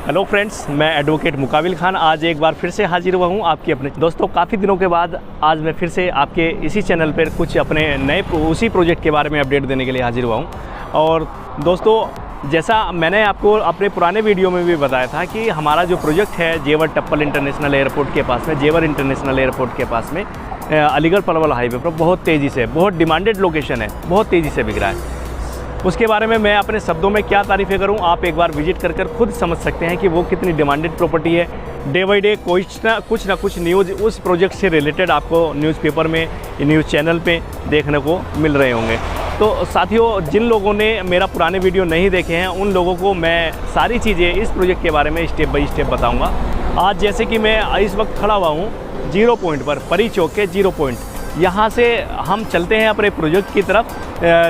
Hello friends, मैं advocate मुकाबिल Khan आज एक बार फिर से हाजिर हुआ हूँ आपके अपने दोस्तों। काफ़ी दिनों के बाद आज मैं फिर से आपके इसी चैनल पर कुछ अपने नए उसी प्रोजेक्ट के बारे में अपडेट देने के लिए हाजिर हुआ हूँ। और दोस्तों, जैसा मैंने आपको अपने पुराने वीडियो में भी बताया था कि हमारा जो प्रोजेक्ट है जेवर टप्पल इंटरनेशनल एयरपोर्ट के पास में, जेवर इंटरनेशनल एयरपोर्ट के पास में अलीगढ़ पलवल हाईवे पर बहुत तेज़ी से, बहुत डिमांडेड लोकेशन है, बहुत तेज़ी से बिक रहा है। उसके बारे में मैं अपने शब्दों में क्या तारीफ़ें करूं, आप एक बार विजिट कर खुद समझ सकते हैं कि वो कितनी डिमांडेड प्रॉपर्टी है। डे बाई डे कुछ ना कुछ न्यूज़ उस प्रोजेक्ट से रिलेटेड आपको न्यूज़पेपर में, न्यूज़ चैनल पे देखने को मिल रहे होंगे। तो साथियों, जिन लोगों ने मेरा पुराने वीडियो नहीं देखे हैं उन लोगों को मैं सारी चीज़ें इस प्रोजेक्ट के बारे में स्टेप बाई स्टेप बताऊँगा। आज जैसे कि मैं इस वक्त खड़ा हुआ हूँ जीरो पॉइंट पर, परी चौक के जीरो पॉइंट। यहाँ से हम चलते हैं अपने प्रोजेक्ट की तरफ।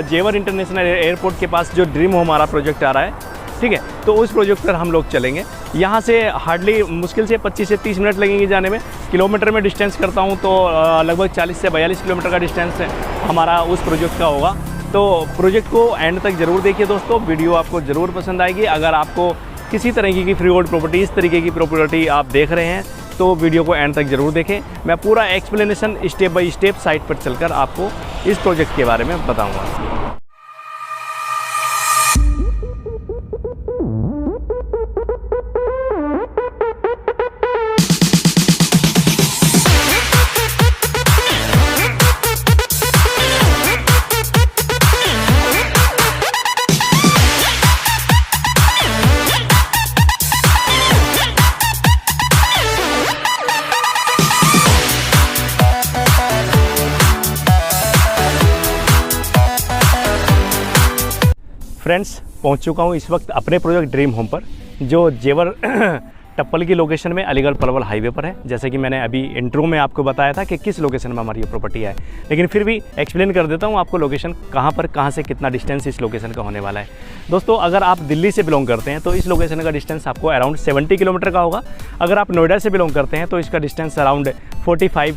जेवर इंटरनेशनल एयरपोर्ट के पास जो ड्रीम होम हमारा प्रोजेक्ट आ रहा है, ठीक है, तो उस प्रोजेक्ट पर हम लोग चलेंगे। यहाँ से हार्डली मुश्किल से 25 से 30 मिनट लगेंगे जाने में। किलोमीटर में डिस्टेंस करता हूँ तो लगभग 40 से 42 किलोमीटर का डिस्टेंस हमारा उस प्रोजेक्ट का होगा। तो प्रोजेक्ट को एंड तक ज़रूर देखिए दोस्तों, वीडियो आपको ज़रूर पसंद आएगी। अगर आपको किसी तरीके की फ्री होल्ड प्रॉपर्टी, इस तरीके की प्रॉपर्टी आप देख रहे हैं तो वीडियो को एंड तक ज़रूर देखें। मैं पूरा explanation step by step site पर चलकर आपको इस प्रोजेक्ट के बारे में बताऊंगा। फ्रेंड्स, पहुंच चुका हूं इस वक्त अपने प्रोजेक्ट ड्रीम होम पर, जो जेवर टप्पल की लोकेशन में अलीगढ़ पलवल हाईवे पर है। जैसे कि मैंने अभी इंट्रो में आपको बताया था कि किस लोकेशन में हमारी ये प्रॉपर्टी है, लेकिन फिर भी एक्सप्लेन कर देता हूं आपको लोकेशन कहां से कितना डिस्टेंस इस लोकेशन का होने वाला है। दोस्तों, अगर आप दिल्ली से बिलोंग करते हैं तो इस लोकेशन का डिस्टेंस आपको अराउंड 70 किलोमीटर का होगा। अगर आप नोएडा से बिलोंग करते हैं तो इसका डिस्टेंस अराउंड 45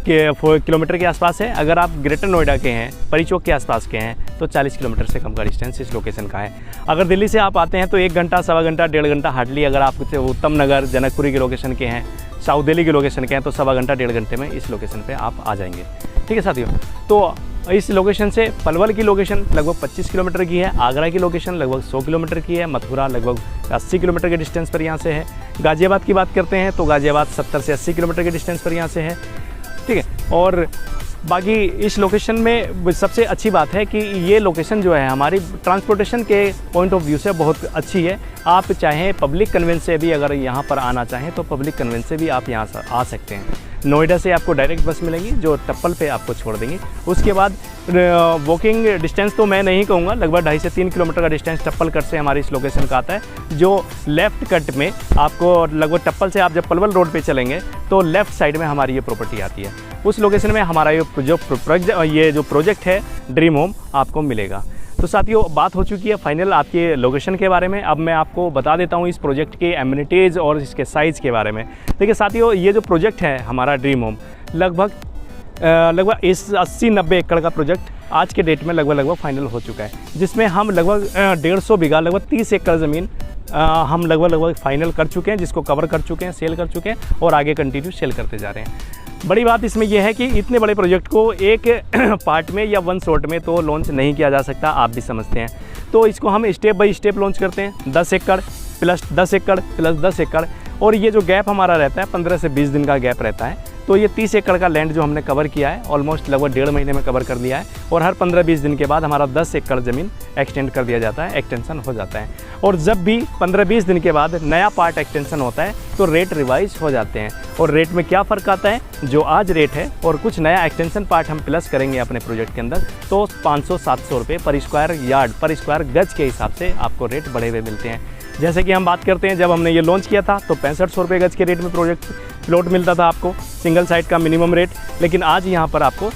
किलोमीटर के आसपास है। अगर आप ग्रेटर नोएडा के हैं, परी चौक के आसपास के हैं, तो 40 किलोमीटर से कम का डिस्टेंस इस लोकेशन का है। अगर दिल्ली से आप आते हैं तो 1 घंटा, सवा घंटा, 1.5 घंटा हार्डली। अगर आप उत्तम नगर, जनकपुरी के लोकेशन के हैं, साउथ दिल्ली के लोकेशन के हैं, तो सवा घंटा, 1.5 घंटे में इस लोकेशन पे आप आ जाएंगे। ठीक है साथियों, तो इस लोकेशन से पलवल की लोकेशन लगभग 25 किलोमीटर की है, आगरा की लोकेशन लगभग 100 किलोमीटर की है, मथुरा लगभग 80 किलोमीटर के डिस्टेंस पर यहाँ से है। गाज़ियाबाद की बात करते हैं तो गाज़ियाबाद 70 से 80 किलोमीटर के डिस्टेंस पर यहाँ से है। ठीक है, और बाकी इस लोकेशन में सबसे अच्छी बात है कि ये लोकेशन जो है हमारी ट्रांसपोर्टेशन के पॉइंट ऑफ व्यू से बहुत अच्छी है। आप चाहें पब्लिक कन्वेंस से भी अगर यहाँ पर आना चाहें तो पब्लिक कन्वेंस से भी आप यहाँ आ सकते हैं। नोएडा से आपको डायरेक्ट बस मिलेगी जो टप्पल पे आपको छोड़ देंगी। उसके बाद वॉकिंग डिस्टेंस तो मैं नहीं कहूँगा, लगभग 2.5 से 3 किलोमीटर का डिस्टेंस टप्पल कट से हमारी इस लोकेशन का आता है। जो लेफ़्ट कट में आपको लगभग टप्पल से आप जब पलवल रोड पे चलेंगे तो लेफ़्ट साइड में हमारी ये प्रॉपर्टी आती है। उस लोकेशन में हमारा ये जो प्रोजेक्ट है ड्रीम होम आपको मिलेगा। तो साथियों, बात हो चुकी है फाइनल आपके लोकेशन के बारे में। अब मैं आपको बता देता हूँ इस प्रोजेक्ट के एमिनिटीज़ और इसके साइज़ के बारे में। देखिए साथियों, ये जो प्रोजेक्ट है हमारा ड्रीम होम लगभग 80-90 एकड़ का प्रोजेक्ट आज के डेट में लगभग फाइनल हो चुका है, जिसमें हम लगभग 150 बीघा, लगभग 30 एकड़ ज़मीन हम लगभग फाइनल कर चुके हैं, जिसको कवर कर चुके हैं, सेल कर चुके हैं और आगे कंटिन्यू सेल करते जा रहे हैं। बड़ी बात इसमें यह है कि इतने बड़े प्रोजेक्ट को एक पार्ट में या वन शॉट में तो लॉन्च नहीं किया जा सकता, आप भी समझते हैं। तो इसको हम स्टेप बाय स्टेप लॉन्च करते हैं। 10 एकड़ प्लस 10 एकड़ प्लस 10 एकड़, और ये जो गैप हमारा रहता है 15 से 20 दिन का गैप रहता है। तो ये 30 एकड़ का लैंड जो हमने कवर किया है ऑलमोस्ट लगभग 1.5 महीने में कवर कर लिया है, और हर 15-20 दिन के बाद हमारा 10 एकड़ ज़मीन एक्सटेंड कर दिया जाता है, एक्सटेंशन हो जाता है। और जब भी 15-20 दिन के बाद नया पार्ट एक्सटेंशन होता है तो रेट रिवाइज हो जाते हैं। और रेट में क्या फ़र्क आता है, जो आज रेट है और कुछ नया एक्सटेंशन पार्ट हम प्लस करेंगे अपने प्रोजेक्ट के अंदर, तो 500-700 रुपये पर स्क्वायर यार्ड, पर स्क्वायर गज के हिसाब से आपको रेट बढ़े हुए मिलते हैं। जैसे कि हम बात करते हैं, जब हमने ये लॉन्च किया था तो 6500 रुपये गज के रेट में प्रोजेक्ट प्लॉट मिलता था आपको, सिंगल साइड का मिनिमम रेट। लेकिन आज यहाँ पर आपको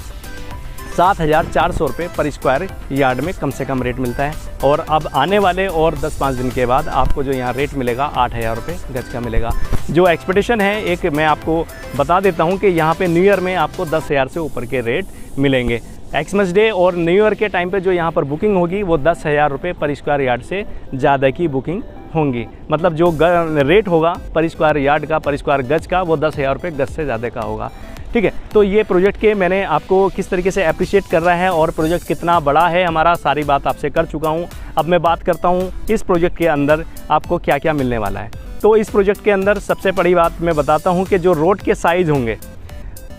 7400 रुपये पर स्क्वायर यार्ड में कम से कम रेट मिलता है। और अब आने वाले और 10-5 दिन के बाद आपको जो यहाँ रेट मिलेगा 8000 रुपये गज का मिलेगा। जो एक्सपेक्टेशन है, एक मैं आपको बता देता हूँ कि यहाँ पे न्यू ईयर में आपको 10,000 से ऊपर के रेट मिलेंगे। एक्समस डे और न्यू ईयर के टाइम पे जो यहाँ पर बुकिंग होगी वो 10,000 रुपये पर स्क्वायर यार्ड से ज़्यादा की बुकिंग होंगी। मतलब जो रेट होगा पर स्क्वायर यार्ड का, पर स्क्वायर गज का, वो 10,000 रुपये गज से ज़्यादा का होगा। ठीक है, तो ये प्रोजेक्ट के मैंने आपको किस तरीके से अप्रिशिएट कर रहा है और प्रोजेक्ट कितना बड़ा है हमारा, सारी बात आपसे कर चुका हूँ। अब मैं बात करता हूँ इस प्रोजेक्ट के अंदर आपको क्या क्या मिलने वाला है। तो इस प्रोजेक्ट के अंदर सबसे बड़ी बात मैं बताता हूँ कि जो रोड के साइज़ होंगे,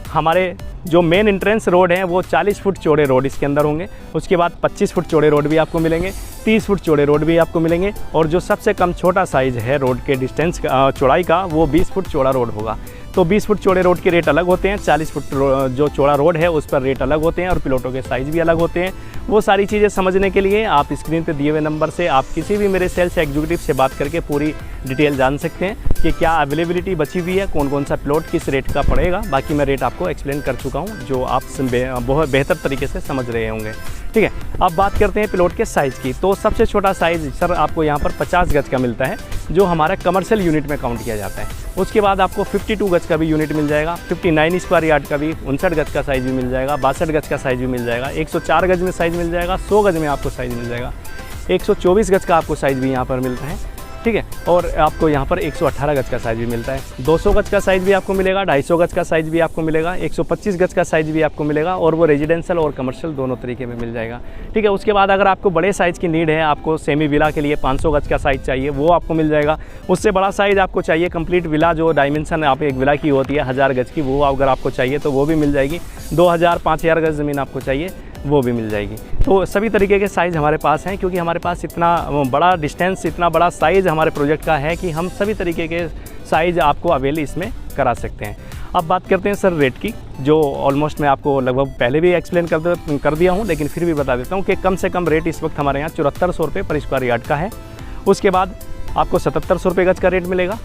हमारे जो मेन एंट्रेंस रोड हैं वो 40 फुट चौड़े रोड इसके अंदर होंगे। उसके बाद 25 फुट चौड़े रोड भी आपको मिलेंगे, 30 फुट चौड़े रोड भी आपको मिलेंगे, और जो सबसे कम छोटा साइज़ है रोड के डिस्टेंस चौड़ाई का, वो 20 फुट चौड़ा रोड होगा। तो 20 फुट चौड़े रोड के रेट अलग होते हैं, 40 फुट जो चौड़ा रोड है उस पर रेट अलग होते हैं, और प्लॉटों के साइज़ भी अलग होते हैं। वो सारी चीज़ें समझने के लिए आप स्क्रीन पे दिए हुए नंबर से आप किसी भी मेरे सेल्स एग्जीक्यूटिव से बात करके पूरी डिटेल जान सकते हैं कि क्या अवेलेबिलिटी बची हुई है, कौन कौन सा प्लॉट किस रेट का पड़ेगा। बाकी मैं रेट आपको एक्सप्लेन कर चुका हूँ, जो आप बहुत बेहतर तरीके से समझ रहे होंगे। ठीक है, अब बात करते हैं प्लॉट के साइज़ की। तो सबसे छोटा साइज़ सर आपको यहाँ पर 50 गज का मिलता है, जो हमारा कमर्शियल यूनिट में काउंट किया जाता है। उसके बाद आपको 52 गज का भी यूनिट मिल जाएगा, 59 स्क्वायर यार्ड का भी, 59 गज का साइज़ भी मिल जाएगा, 62 गज का साइज़ भी मिल जाएगा, 104 गज में साइज़ मिल जाएगा, 100 गज में आपको साइज़ मिल जाएगा, 124 गज का आपको साइज़ भी यहाँ पर मिलता है। ठीक है, और आपको यहाँ पर 118 गज का साइज़ भी मिलता है, 200 गज का साइज़ भी आपको मिलेगा, 250 गज का साइज़ भी आपको मिलेगा, 125 गज का साइज़ भी आपको मिलेगा, और वो रेजिडेंशियल और कमर्शियल दोनों तरीके में मिल जाएगा। ठीक है, उसके बाद अगर आपको बड़े साइज़ की नीड है, आपको सेमी विला के लिए 500 गज का साइज़ चाहिए, वो आपको मिल जाएगा। उससे बड़ा साइज़ आपको चाहिए, कंप्लीट विला जो डायमेंशन आप एक विला की होती है 1000 गज की, वो अगर आपको चाहिए तो वो भी मिल जाएगी। 2000-5000 गज ज़मीन आपको चाहिए, वो भी मिल जाएगी। तो सभी तरीके के साइज़ हमारे पास हैं, क्योंकि हमारे पास इतना बड़ा डिस्टेंस, इतना बड़ा साइज़ हमारे प्रोजेक्ट का है कि हम सभी तरीके के साइज़ आपको अवेल इसमें करा सकते हैं। अब बात करते हैं सर रेट की, जो ऑलमोस्ट मैं आपको लगभग पहले भी एक्सप्लेन कर दिया हूँ, लेकिन फिर भी बता देता हूँ कि कम से कम रेट इस वक्त हमारे यहाँ 7400 रुपये पर स्क्वायर यार्ड का है। उसके बाद आपको 7700 रुपये गज का रेट मिलेगा,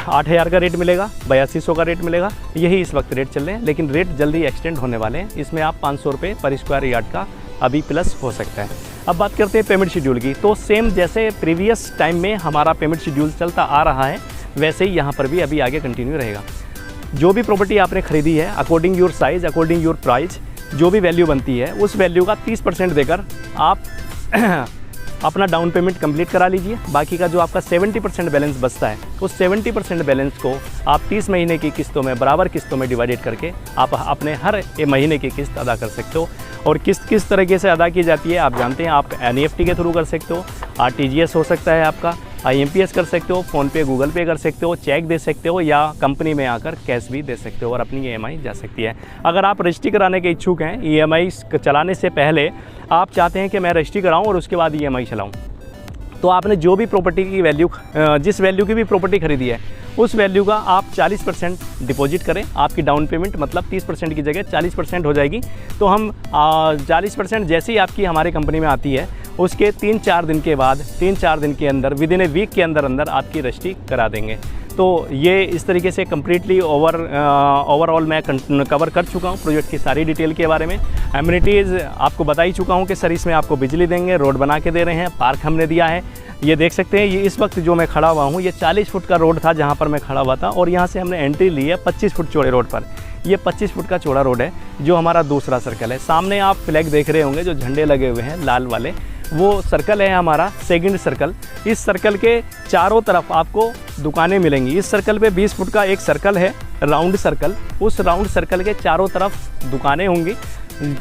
8000 का रेट मिलेगा, 8200 का रेट मिलेगा। यही इस वक्त रेट चल रहे हैं, लेकिन रेट जल्दी एक्सटेंड होने वाले हैं। इसमें आप 500 रुपये पर स्क्वायर यार्ड का अभी प्लस हो सकता है। अब बात करते हैं पेमेंट शेड्यूल की। तो सेम जैसे प्रीवियस टाइम में हमारा पेमेंट शेड्यूल चलता आ रहा है, वैसे ही यहाँ पर भी अभी आगे कंटिन्यू रहेगा। जो भी प्रॉपर्टी आपने खरीदी है, according your size, according your price, जो भी वैल्यू बनती है, उस वैल्यू का 30% देकर आप अपना डाउन पेमेंट कंप्लीट करा लीजिए। बाकी का जो आपका 70% बैलेंस बचता है, उस 70% बैलेंस को आप 30 महीने की किस्तों में, बराबर किस्तों में डिवाइडेड करके आप अपने हर महीने की किस्त अदा कर सकते हो। और किस्त किस तरीके से अदा की जाती है आप जानते हैं। आप NEFT के थ्रू कर सकते हो, RTGS हो सकता है आपका, IMPS कर सकते हो, फ़ोनपे, गूगल पे कर सकते हो, चेक दे सकते हो, या कंपनी में आकर कैश भी दे सकते हो और अपनी EMI जा सकती है। अगर आप रजिस्ट्री कराने के इच्छुक हैं, EMI चलाने से पहले आप चाहते हैं कि मैं रजिस्ट्री कराऊं और उसके बाद EMI चलाऊं, तो आपने जो भी प्रॉपर्टी की वैल्यू, जिस वैल्यू की भी प्रॉपर्टी खरीदी है, उस वैल्यू का आप 40% डिपॉजिट करें। आपकी डाउन पेमेंट मतलब 30% की जगह 40% हो जाएगी। तो हम 40% जैसे ही आपकी हमारी कंपनी में आती है, उसके 3-4 दिन के बाद, 3-4 दिन के अंदर, विद इन ए वीक के अंदर अंदर आपकी रजिस्ट्री करा देंगे। तो ये इस तरीके से कम्प्लीटली ओवरऑल मैं कवर कर चुका हूँ प्रोजेक्ट की सारी डिटेल के बारे में। एमिनिटीज़ आपको बता ही चुका हूँ कि सर इसमें आपको बिजली देंगे, रोड बना के दे रहे हैं, पार्क हमने दिया है। ये देख सकते हैं, ये इस वक्त जो मैं खड़ा हुआ हूँ, ये 40 फुट का रोड था जहाँ पर मैं खड़ा हुआ था, और यहाँ से हमने एंट्री ली है 25 फुट चौड़े रोड पर। ये 25 फुट का चौड़ा रोड है, जो हमारा दूसरा सर्कल है। सामने आप फ्लैग देख रहे होंगे, जो झंडे लगे हुए हैं लाल वाले, वो सर्कल है हमारा सेकंड सर्कल। इस सर्कल के चारों तरफ आपको दुकानें मिलेंगी। इस सर्कल पे 20 फुट का एक सर्कल है, राउंड सर्कल। उस राउंड सर्कल के चारों तरफ दुकानें होंगी।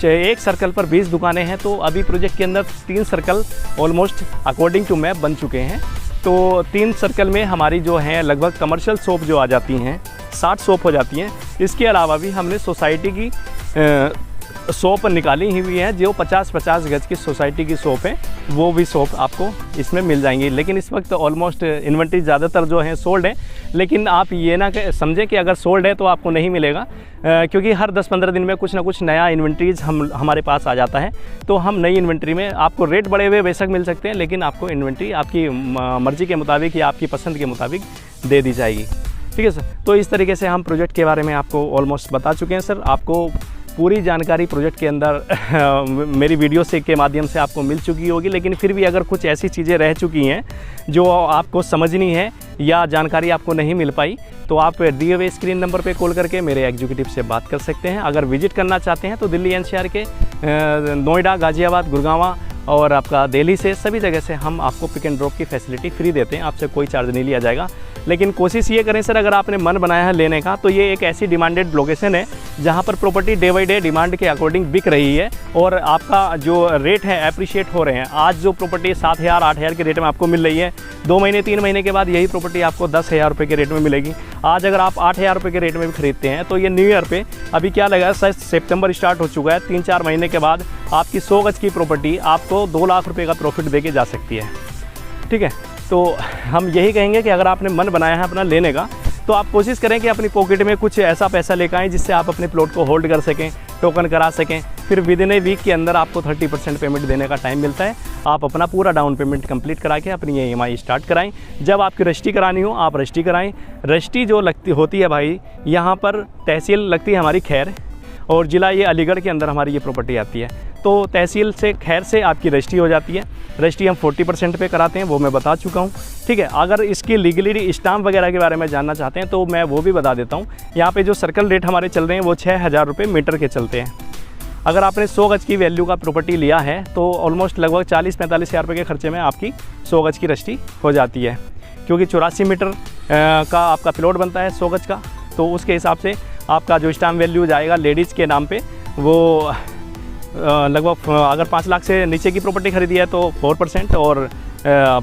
एक सर्कल पर 20 दुकानें हैं। तो अभी प्रोजेक्ट के अंदर 3 circle almost according to map बन चुके हैं। तो 3 सर्कल में हमारी जो है लगभग कमर्शियल शॉप जो आ जाती हैं 60 शॉप हो जाती हैं। इसके अलावा भी हमने सोसाइटी की शॉप निकाली ही हुई है, जो 50-50 गज की सोसाइटी की शॉप है, वो भी शॉप आपको इसमें मिल जाएंगी। लेकिन इस वक्त ऑलमोस्ट इन्वेंट्री ज़्यादातर जो है सोल्ड है। लेकिन आप ये ना समझें कि अगर सोल्ड है तो आपको नहीं मिलेगा, क्योंकि हर 10-15 दिन में कुछ ना कुछ नया इन्वेंट्रीज हमारे पास आ जाता है। तो हम नई इन्वेंट्री में आपको रेट बढ़े हुए बेशक मिल सकते हैं, लेकिन आपको इन्वेंट्री आपकी मर्ज़ी के मुताबिक या आपकी पसंद के मुताबिक दे दी जाएगी। ठीक है सर। तो इस तरीके से हम प्रोजेक्ट के बारे में आपको ऑलमोस्ट बता चुके हैं सर। आपको पूरी जानकारी प्रोजेक्ट के अंदर मेरी वीडियो से के माध्यम से आपको मिल चुकी होगी। लेकिन फिर भी अगर कुछ ऐसी चीज़ें रह चुकी हैं जो आपको समझनी है या जानकारी आपको नहीं मिल पाई, तो आप दिए हुए स्क्रीन नंबर पे कॉल करके मेरे एग्जीक्यूटिव से बात कर सकते हैं। अगर विजिट करना चाहते हैं तो दिल्ली NCR के नोएडा, गाज़ियाबाद, गुड़गांव और आपका दिल्ली से सभी जगह से हम आपको पिक एंड ड्रॉप की फैसिलिटी फ्री देते हैं, आपसे कोई चार्ज नहीं लिया जाएगा। लेकिन कोशिश ये करें सर, अगर आपने मन बनाया है लेने का तो ये एक ऐसी डिमांडेड लोकेशन है जहाँ पर property day by day demand के अकॉर्डिंग बिक रही है और आपका जो रेट है अप्रिशिएट हो रहे हैं। आज जो प्रॉपर्टी 7,000 8,000 के रेट में आपको मिल रही है, 2 महीने 3 महीने के बाद यही प्रॉपर्टी आपको 10,000 रुपये के रेट में मिलेगी। आज अगर आप 8,000 रुपये के रेट में भी खरीदते हैं तो ये न्यू ईयर पे अभी क्या लगा, शायद सितंबर स्टार्ट हो चुका है, 3-4 महीने के बाद आपकी 100 गज की प्रॉपर्टी आपको 2 लाख रुपये का प्रॉफिट दे के जा सकती है। ठीक है, तो हम यही कहेंगे कि अगर आपने मन बनाया है अपना लेने का तो आप कोशिश करें कि अपनी पॉकेट में कुछ ऐसा पैसा लेकर आएँ जिससे आप अपने प्लॉट को होल्ड कर सकें, टोकन करा सकें। फिर विद इन ए वीक के अंदर आपको 30% पेमेंट देने का टाइम मिलता है। आप अपना पूरा डाउन पेमेंट कंप्लीट करा के अपनी EMI स्टार्ट कराएं। जब आपकी रजिस्ट्री करानी हो आप रजिस्ट्री कराएं। रजिस्ट्री जो लगती होती है भाई, यहाँ पर तहसील लगती है हमारी खैर, और ज़िला ये अलीगढ़ के अंदर हमारी ये प्रॉपर्टी आती है। तो तहसील से खैर से आपकी रजिस्ट्री हो जाती है। रजिस्ट्री हम 40% पे कराते हैं, वो मैं बता चुका हूँ। ठीक है, अगर इसकी लीगलिटी स्टाम्प वगैरह के बारे में जानना चाहते हैं तो मैं वो भी बता देता हूँ। यहाँ पे जो सर्कल रेट हमारे चल रहे हैं वो 6,000 रुपये मीटर के चलते हैं। अगर आपने 100 गज की वैल्यू का प्रॉपर्टी लिया है तो ऑलमोस्ट लगभग 40-45 हज़ार रुपये के खर्चे में आपकी 100 गज की रजिस्ट्री हो जाती है। क्योंकि 84 मीटर का आपका प्लॉट बनता है 100 गज का, तो उसके हिसाब से आपका जो स्टाम्प वैल्यू जाएगा लेडीज़ के नाम पे वो लगभग, अगर 5 लाख से नीचे की प्रॉपर्टी खरीदी है तो 4%, और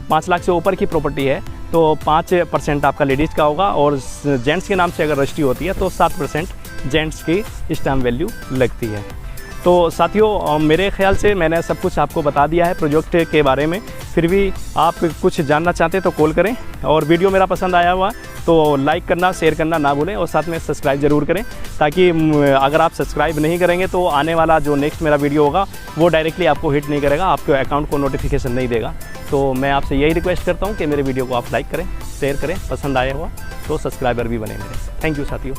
5 लाख से ऊपर की प्रॉपर्टी है तो 5% आपका लेडीज़ का होगा, और जेंट्स के नाम से अगर रजिस्ट्री होती है तो 7% जेंट्स की स्टाम्प वैल्यू लगती है। तो साथियों, मेरे ख्याल से मैंने सब कुछ आपको बता दिया है प्रोजेक्ट के बारे में। फिर भी आप कुछ जानना चाहते हैं तो कॉल करें, और वीडियो मेरा पसंद आया हुआ तो लाइक करना, शेयर करना ना भूलें, और साथ में सब्सक्राइब ज़रूर करें, ताकि अगर आप सब्सक्राइब नहीं करेंगे तो आने वाला जो नेक्स्ट मेरा वीडियो होगा वो डायरेक्टली आपको हिट नहीं करेगा, आपके अकाउंट को नोटिफिकेशन नहीं देगा। तो मैं आपसे यही रिक्वेस्ट करता हूँ कि मेरे वीडियो को आप लाइक करें, शेयर करें, पसंद आया हुआ तो सब्सक्राइबर भी बने मेरे। थैंक यू साथियों।